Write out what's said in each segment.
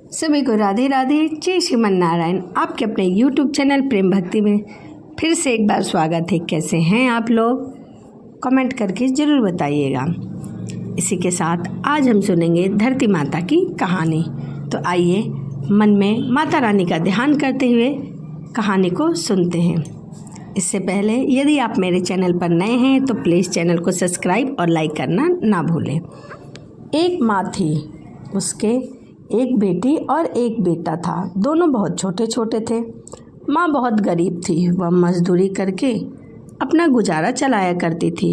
सभी को राधे राधे, जय श्रीमन नारायण। आपके अपने YouTube चैनल प्रेम भक्ति में फिर से एक बार स्वागत है। कैसे हैं आप लोग? कमेंट करके ज़रूर बताइएगा। इसी के साथ आज हम सुनेंगे धरती माता की कहानी। तो आइए मन में माता रानी का ध्यान करते हुए कहानी को सुनते हैं। इससे पहले यदि आप मेरे चैनल पर नए हैं तो प्लीज़ चैनल को सब्सक्राइब और लाइक करना ना भूलें। एक माँ थी, उसके एक बेटी और एक बेटा था। दोनों बहुत छोटे छोटे थे। माँ बहुत गरीब थी। वह मजदूरी करके अपना गुजारा चलाया करती थी।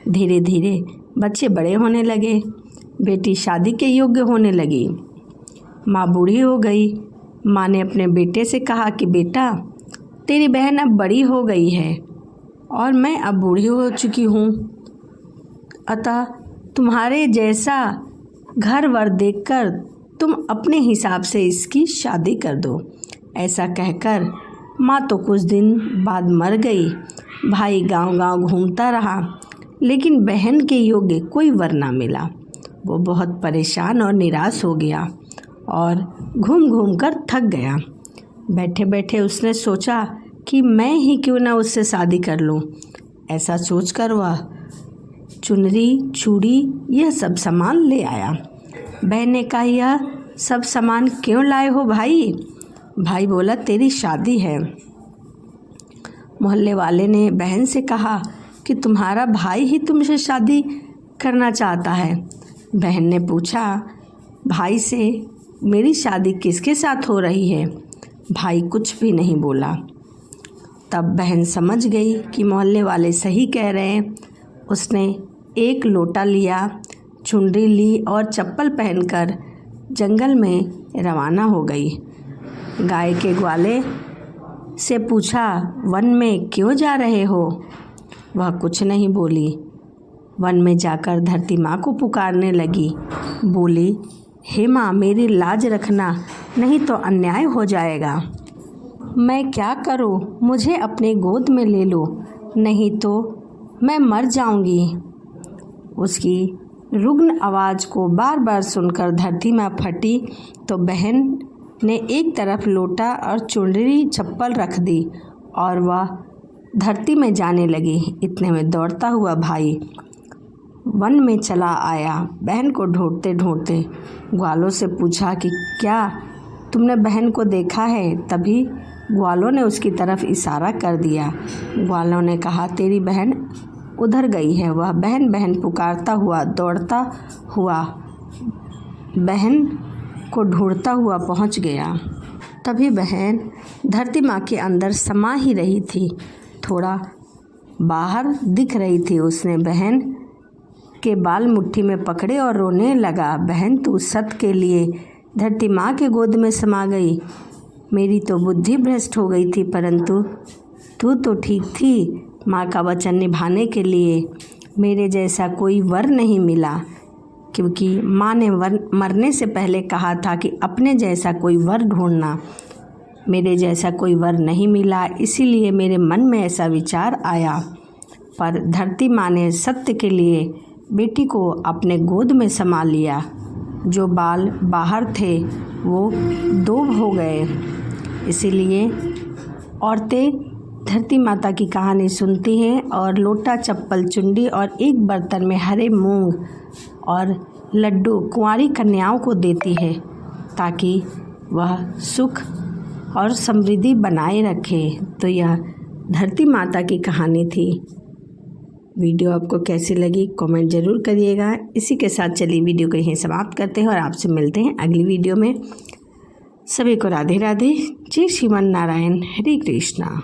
धीरे धीरे बच्चे बड़े होने लगे। बेटी शादी के योग्य होने लगी। माँ बूढ़ी हो गई। माँ ने अपने बेटे से कहा कि बेटा, तेरी बहन अब बड़ी हो गई है और मैं अब बूढ़ी हो चुकी हूँ, अतः तुम्हारे जैसा घर वर देखकर तुम अपने हिसाब से इसकी शादी कर दो। ऐसा कहकर माँ तो कुछ दिन बाद मर गई। भाई गांव-गांव घूमता रहा, लेकिन बहन के योग्य कोई वर ना मिला। वो बहुत परेशान और निराश हो गया और घूम घूम कर थक गया। बैठे बैठे उसने सोचा कि मैं ही क्यों ना उससे शादी कर लूँ। ऐसा सोचकर वह चुनरी, चूड़ी यह सब सामान ले आया। बहन ने कहा, यह सब सामान क्यों लाए हो भाई? भाई बोला, तेरी शादी है। मोहल्ले वाले ने बहन से कहा कि तुम्हारा भाई ही तुमसे शादी करना चाहता है। बहन ने पूछा भाई से, मेरी शादी किसके साथ हो रही है? भाई कुछ भी नहीं बोला। तब बहन समझ गई कि मोहल्ले वाले सही कह रहे हैं। उसने एक लोटा लिया, चुनरी ली और चप्पल पहनकर जंगल में रवाना हो गई। गाय के ग्वाले से पूछा, वन में क्यों जा रहे हो? वह कुछ नहीं बोली। वन में जाकर धरती माँ को पुकारने लगी। बोली, हे माँ, मेरी लाज रखना, नहीं तो अन्याय हो जाएगा। मैं क्या करूँ? मुझे अपने गोद में ले लो, नहीं तो मैं मर जाऊँगी। उसकी रुग्ण आवाज़ को बार बार सुनकर धरती माँ फटी तो बहन ने एक तरफ लोटा और चुनरी चप्पल रख दी और वह धरती में जाने लगी। इतने में दौड़ता हुआ भाई वन में चला आया। बहन को ढूंढते ढूंढते ग्वालों से पूछा कि क्या तुमने बहन को देखा है? तभी ग्वालों ने उसकी तरफ इशारा कर दिया। ग्वालों ने कहा, तेरी बहन उधर गई है। वह बहन बहन पुकारता हुआ दौड़ता हुआ बहन को ढूंढता हुआ पहुंच गया। तभी बहन धरती माँ के अंदर समा ही रही थी, थोड़ा बाहर दिख रही थी। उसने बहन के बाल मुट्ठी में पकड़े और रोने लगा, बहन तू सत के लिए धरती माँ के गोद में समा गई। मेरी तो बुद्धि भ्रष्ट हो गई थी, परंतु तू तो ठीक थी। माँ का वचन निभाने के लिए मेरे जैसा कोई वर नहीं मिला, क्योंकि माँ ने मरने से पहले कहा था कि अपने जैसा कोई वर ढूंढना। मेरे जैसा कोई वर नहीं मिला, इसीलिए मेरे मन में ऐसा विचार आया। पर धरती माँ ने सत्य के लिए बेटी को अपने गोद में समा लिया। जो बाल बाहर थे वो दोब हो गए। इसीलिए औरतें धरती माता की कहानी सुनती हैं और लोटा, चप्पल, चुंडी और एक बर्तन में हरे मूंग और लड्डू कुंवारी कन्याओं को देती है, ताकि वह सुख और समृद्धि बनाए रखे। तो यह धरती माता की कहानी थी। वीडियो आपको कैसी लगी कमेंट ज़रूर करिएगा। इसी के साथ चलिए वीडियो को यहीं समाप्त करते हैं और आपसे मिलते हैं अगली वीडियो में। सभी को राधे राधे, जय श्रीमन नारायण, हरे कृष्णा।